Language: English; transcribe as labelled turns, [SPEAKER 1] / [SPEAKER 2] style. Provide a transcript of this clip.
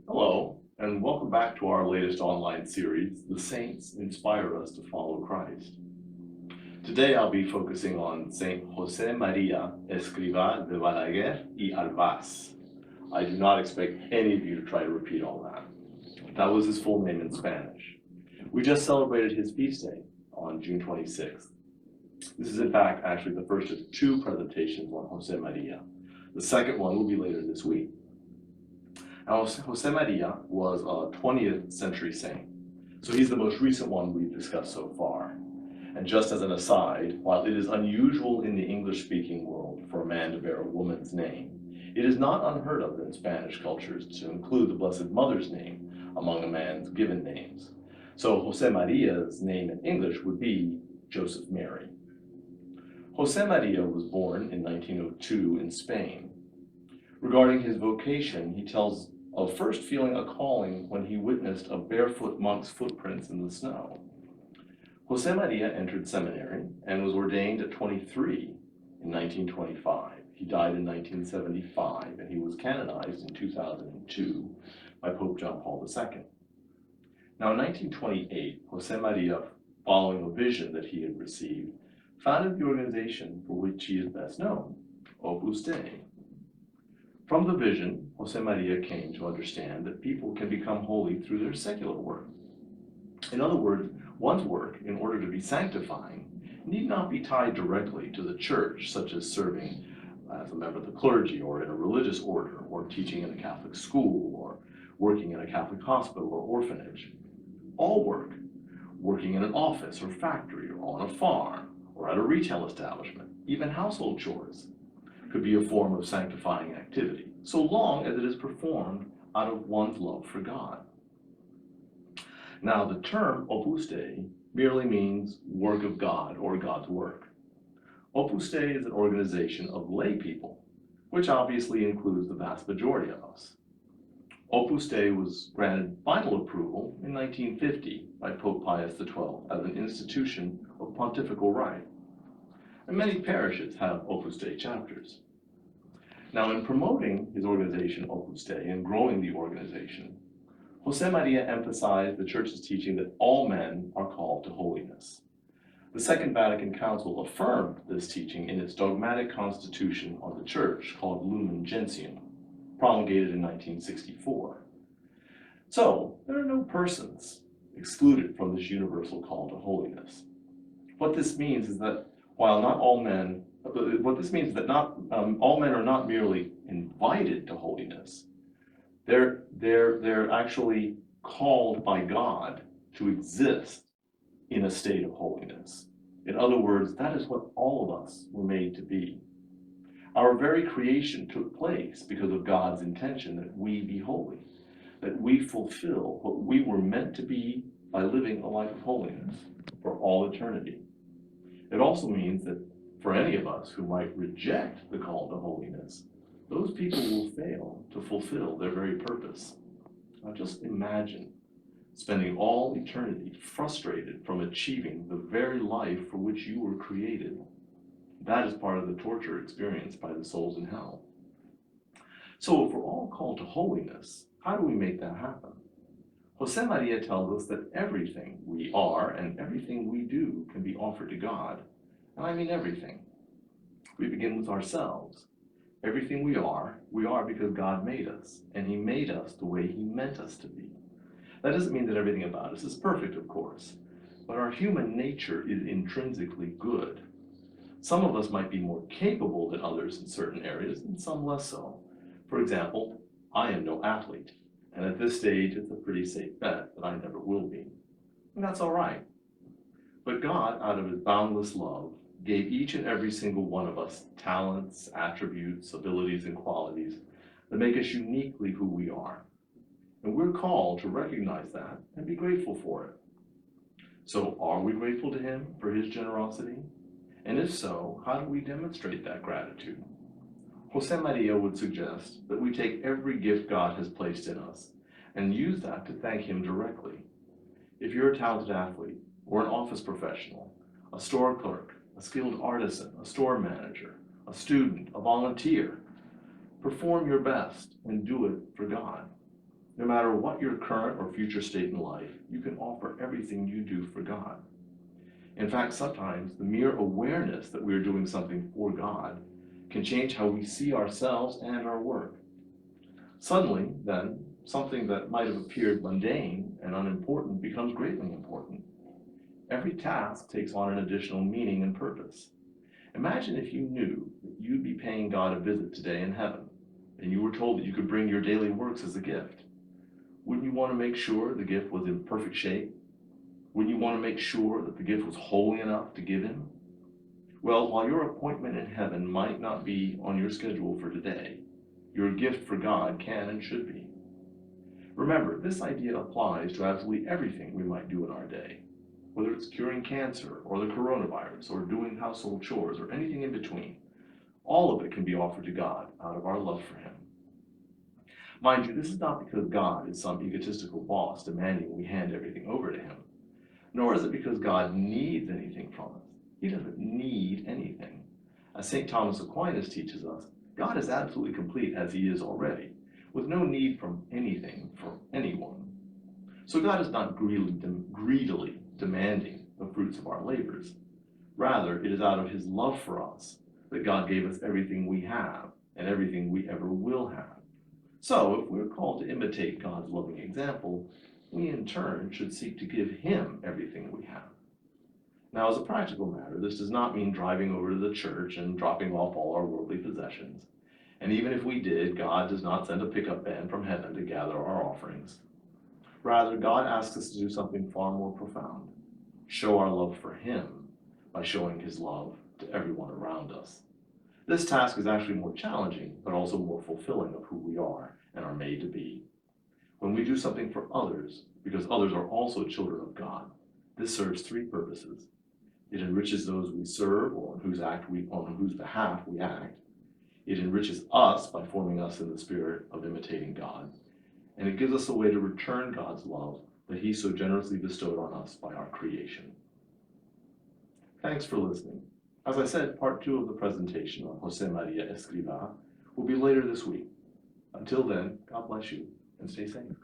[SPEAKER 1] Hello, and welcome back to our latest online series, The Saints Inspire Us to Follow Christ. Today I'll be focusing on Saint Josemaria Escriva de Balaguer y Alvas. I do not expect any of you to try to repeat all that. That was his full name in Spanish. We just celebrated his feast day on June 26th. This is in fact actually the first of two presentations on Josemaria. The second one will be later this week. Now, Josemaria was a 20th century saint, so he's the most recent one we've discussed so far. And just as an aside, while it is unusual in the English-speaking world for a man to bear a woman's name, it is not unheard of in Spanish cultures to include the Blessed Mother's name among a man's given names. So Josemaria's name in English would be Joseph Mary. Josemaria was born in 1902 in Spain. Regarding his vocation, he tells of first feeling a calling when he witnessed a barefoot monk's footprints in the snow. Josemaria entered seminary and was ordained at 23 in 1925. He died in 1975, and he was canonized in 2002 by Pope John Paul II. Now, in 1928, Josemaria, following a vision that he had received, founded the organization for which he is best known, Opus Dei. From the vision, Josemaria came to understand that people can become holy through their secular work. In other words, one's work, in order to be sanctifying, need not be tied directly to the church, such as serving as a member of the clergy or in a religious order, or teaching in a Catholic school, or working in a Catholic hospital or orphanage. All work, working in an office or factory or on a farm or at a retail establishment, even household chores, could be a form of sanctifying activity, so long as it is performed out of one's love for God. Now, the term Opus Dei merely means work of God or God's work. Opus Dei is an organization of lay people, which obviously includes the vast majority of us. Opus Dei was granted final approval in 1950 by Pope Pius XII as an institution of pontifical right, and many parishes have Opus Dei chapters. Now, in promoting his organization Opus Dei and growing the organization, Josemaria emphasized the Church's teaching that all men are called to holiness. The Second Vatican Council affirmed this teaching in its dogmatic constitution on the Church called Lumen Gentium, promulgated in 1964. So, there are no persons excluded from this universal call to holiness. What this means is that while not all men, not all men are not merely invited to holiness. They're actually called by God to exist in a state of holiness. In other words, that is what all of us were made to be. Our very creation took place because of God's intention that we be holy, that we fulfill what we were meant to be by living a life of holiness for all eternity. It also means that for any of us who might reject the call to holiness, those people will fail to fulfill their very purpose. Now just imagine spending all eternity frustrated from achieving the very life for which you were created. That is part of the torture experienced by the souls in hell. So if we're all called to holiness, how do we make that happen? Josemaria tells us that everything we are and everything we do can be offered to God. And I mean everything. We begin with ourselves. Everything we are because God made us, and He made us the way He meant us to be. That doesn't mean that everything about us is perfect, of course, but our human nature is intrinsically good. Some of us might be more capable than others in certain areas, and some less so. For example, I am no athlete, and at this stage it's a pretty safe bet that I never will be. And that's all right. But God, out of His boundless love, gave each and every single one of us talents, attributes, abilities, and qualities that make us uniquely who we are. And we're called to recognize that and be grateful for it. So are we grateful to Him for His generosity? And if so, how do we demonstrate that gratitude? Josemaria would suggest that we take every gift God has placed in us and use that to thank Him directly. If you're a talented athlete, or an office professional, a store clerk, a skilled artisan, a store manager, a student, a volunteer, perform your best and do it for God. No matter what your current or future state in life, you can offer everything you do for God. In fact, sometimes the mere awareness that we are doing something for God can change how we see ourselves and our work. Suddenly, then, something that might have appeared mundane and unimportant becomes greatly important. Every task takes on an additional meaning and purpose. Imagine if you knew that you'd be paying God a visit today in heaven, and you were told that you could bring your daily works as a gift. Wouldn't you want to make sure the gift was in perfect shape? Wouldn't you want to make sure that the gift was holy enough to give him? Well, while your appointment in heaven might not be on your schedule for today, your gift for God can and should be. Remember, this idea applies to absolutely everything we might do in our day, whether it's curing cancer or the coronavirus or doing household chores or anything in between. All of it can be offered to God out of our love for him. Mind you, this is not because God is some egotistical boss demanding we hand everything over to him, nor is it because God needs anything from us. He doesn't need anything. As St. Thomas Aquinas teaches us, God is absolutely complete as he is already, with no need for anything from anyone. So God is not greedily demanding the fruits of our labors. Rather, it is out of his love for us that God gave us everything we have and everything we ever will have. So, if we're called to imitate God's loving example, we in turn should seek to give him everything we have. Now, as a practical matter, this does not mean driving over to the church and dropping off all our worldly possessions. And even if we did, God does not send a pickup band from heaven to gather our offerings. Rather, God asks us to do something far more profound: show our love for him by showing his love to everyone around us. This task is actually more challenging, but also more fulfilling of who we are and are made to be. When we do something for others, because others are also children of God, this serves three purposes. It enriches those we serve or on whose behalf we act. It enriches us by forming us in the spirit of imitating God. And it gives us a way to return God's love that he so generously bestowed on us by our creation. Thanks for listening. As I said, part 2 of the presentation on Josemaria Escriva will be later this week. Until then, God bless you and stay safe.